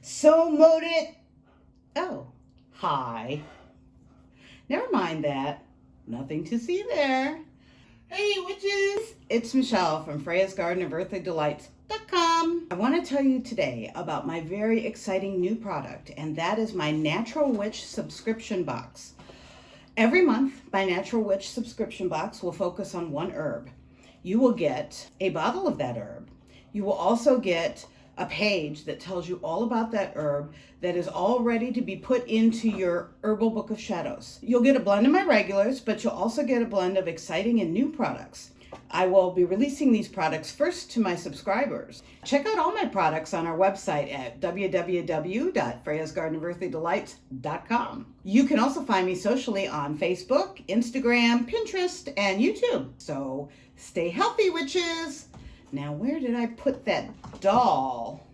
So moted. Oh, hi. Never mind that. Nothing to see there. Hey, witches! It's Michelle from Freya's Garden of Earthly Delights.com. I want to tell you today about my very exciting new product, and that is my Natural Witch subscription box. Every month, my Natural Witch subscription box will focus on one herb. You will get a bottle of that herb. You will also get a page that tells you all about that herb that is all ready to be put into your Herbal Book of Shadows. You'll get a blend of my regulars, but you'll also get a blend of exciting and new products. I will be releasing these products first to my subscribers. Check out all my products on our website at www.freyasgardeneofearthlydelights.com. You can also find me socially on Facebook, Instagram, Pinterest, and YouTube. So stay healthy, witches! Now, where did I put that doll?